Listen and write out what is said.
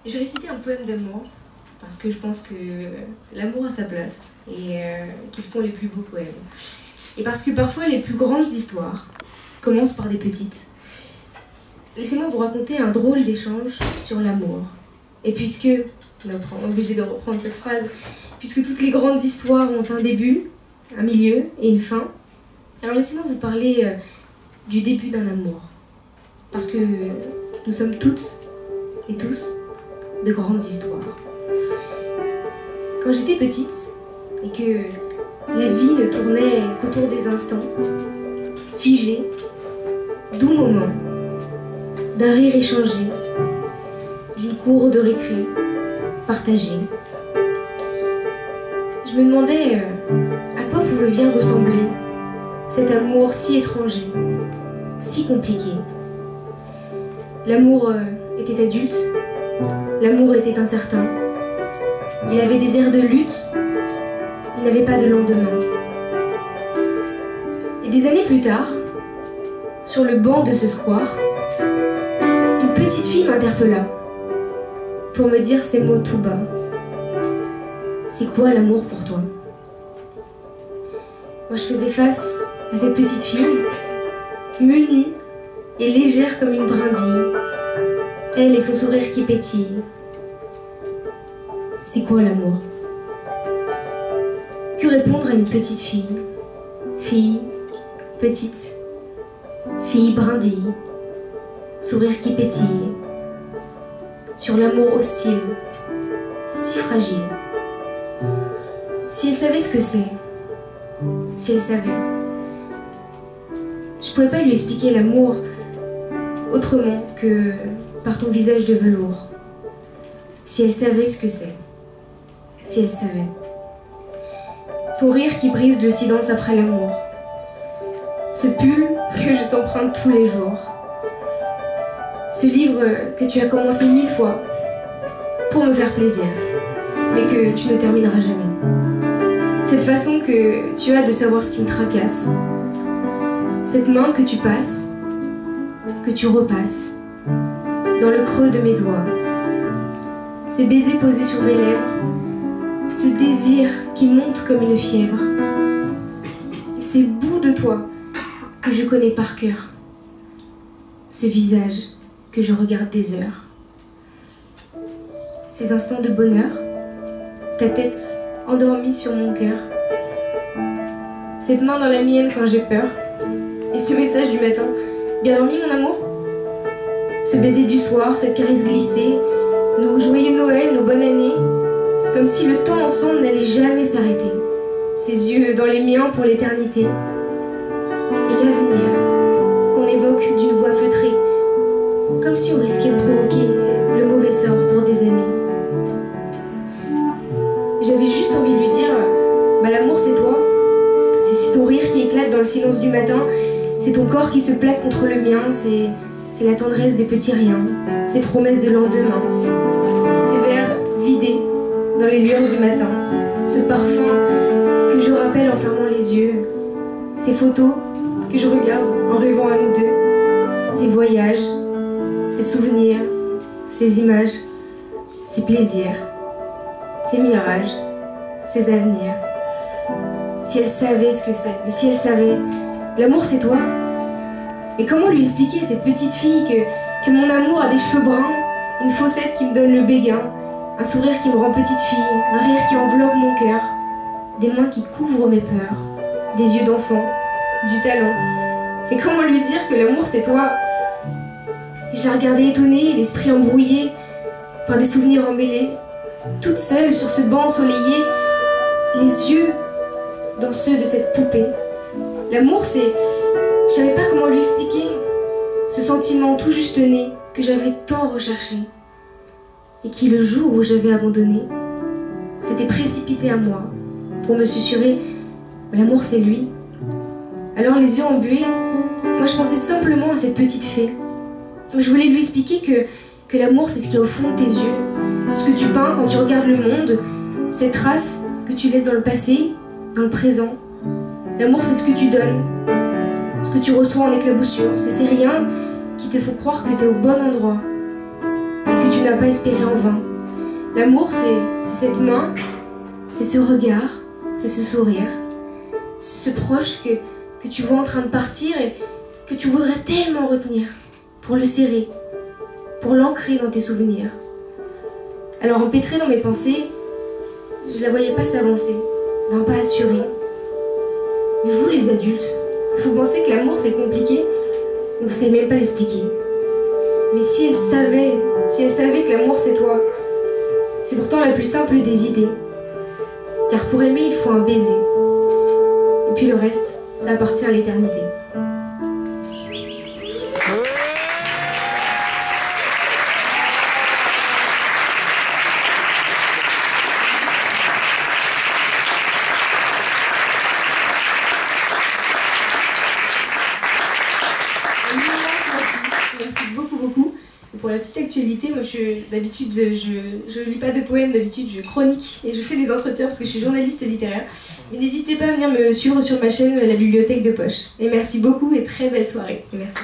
Je récitais un poème d'amour parce que je pense que l'amour a sa place et qu'ils font les plus beaux poèmes. Et parce que parfois les plus grandes histoires commencent par des petites. Laissez-moi vous raconter un drôle d'échange sur l'amour. Et puisque, on est obligé de reprendre cette phrase, puisque toutes les grandes histoires ont un début, un milieu et une fin, alors laissez-moi vous parler du début d'un amour. Parce que nous sommes toutes et tous de grandes histoires. Quand j'étais petite et que la vie ne tournait qu'autour des instants, figés, doux moments, d'un rire échangé, d'une cour de récré partagée, je me demandais à quoi pouvait bien ressembler cet amour si étranger, si compliqué. L'amour était adulte, l'amour était incertain, il avait des airs de lutte, il n'avait pas de lendemain. Et des années plus tard, sur le banc de ce square, une petite fille m'interpella pour me dire ces mots tout bas. C'est quoi l'amour pour toi? Moi je faisais face à cette petite fille, menue et légère comme une brindille, elle et son sourire qui pétille. C'est quoi l'amour? Que répondre à une petite fille? Fille, petite, fille brindille, sourire qui pétille, sur l'amour hostile, si fragile. Si elle savait ce que c'est, si elle savait, je ne pouvais pas lui expliquer l'amour autrement que par ton visage de velours. Si elle savait ce que c'est, si elle savait. Ton rire qui brise le silence après l'amour. Ce pull que je t'emprunte tous les jours. Ce livre que tu as commencé 1000 fois pour me faire plaisir, mais que tu ne termineras jamais. Cette façon que tu as de savoir ce qui me tracasse. Cette main que tu passes, que tu repasses, dans le creux de mes doigts. Ces baisers posés sur mes lèvres, ce désir qui monte comme une fièvre. Et ces bouts de toi que je connais par cœur. Ce visage que je regarde des heures. Ces instants de bonheur, ta tête endormie sur mon cœur. Cette main dans la mienne quand j'ai peur. Et ce message du matin, bien dormi mon amour? Ce baiser du soir, cette caresse glissée, nos joyeux Noël, nos bonnes années, comme si le temps ensemble n'allait jamais s'arrêter. Ses yeux dans les miens pour l'éternité. Et l'avenir, qu'on évoque d'une voix feutrée, comme si on risquait de provoquer le mauvais sort pour des années. J'avais juste envie de lui dire, bah l'amour c'est toi, c'est ton rire qui éclate dans le silence du matin, c'est ton corps qui se plaque contre le mien, c'est la tendresse des petits riens, ces promesses de lendemain, ces verres vidés dans les lueurs du matin, ce parfum que je rappelle en fermant les yeux, ces photos que je regarde en rêvant à nous deux, ces voyages, ces souvenirs, ces images, ces plaisirs, ces mirages, ces avenirs. Si elle savait ce que c'est, mais si elle savait, l'amour c'est toi. Mais comment lui expliquer à cette petite fille que mon amour a des cheveux bruns, une faussette qui me donne le béguin, un sourire qui me rend petite fille, un rire qui enveloppe mon cœur, des mains qui couvrent mes peurs, des yeux d'enfant, du talent. Et comment lui dire que l'amour c'est toi? Je la regardais étonnée, l'esprit embrouillé par des souvenirs emmêlés, toute seule sur ce banc ensoleillé, les yeux dans ceux de cette poupée. L'amour c'est... Je savais pas comment lui expliquer ce sentiment tout juste né que j'avais tant recherché et qui, le jour où j'avais abandonné, s'était précipité à moi pour me susurrer « L'amour c'est lui ». Alors les yeux embués, moi je pensais simplement à cette petite fée. Je voulais lui expliquer que l'amour c'est ce qu'il y a au fond de tes yeux, ce que tu peins quand tu regardes le monde, ces traces que tu laisses dans le passé, dans le présent. L'amour c'est ce que tu donnes, ce que tu reçois en éclaircissure, c'est ces riens qui te font croire que tu es au bon endroit et que tu n'as pas espéré en vain. L'amour, c'est cette main, c'est ce regard, c'est ce sourire, c'est ce proche que tu vois en train de partir et que tu voudrais tellement retenir pour le serrer, pour l'ancrer dans tes souvenirs. Alors empêtrée dans mes pensées, je la voyais pas s'avancer, d'un pas assuré. Mais vous les adultes, vous pensez que l'amour c'est compliqué, vous savez même pas l'expliquer. Mais si elle savait que l'amour c'est toi, c'est pourtant la plus simple des idées. Car pour aimer, il faut un baiser. Et puis le reste, ça appartient à l'éternité. Merci beaucoup, beaucoup. Et pour la petite actualité, moi d'habitude je lis pas de poèmes, d'habitude je chronique et je fais des entretiens parce que je suis journaliste littéraire. Mais n'hésitez pas à venir me suivre sur ma chaîne La Bibliothèque de Poche. Et merci beaucoup et très belle soirée. Et merci.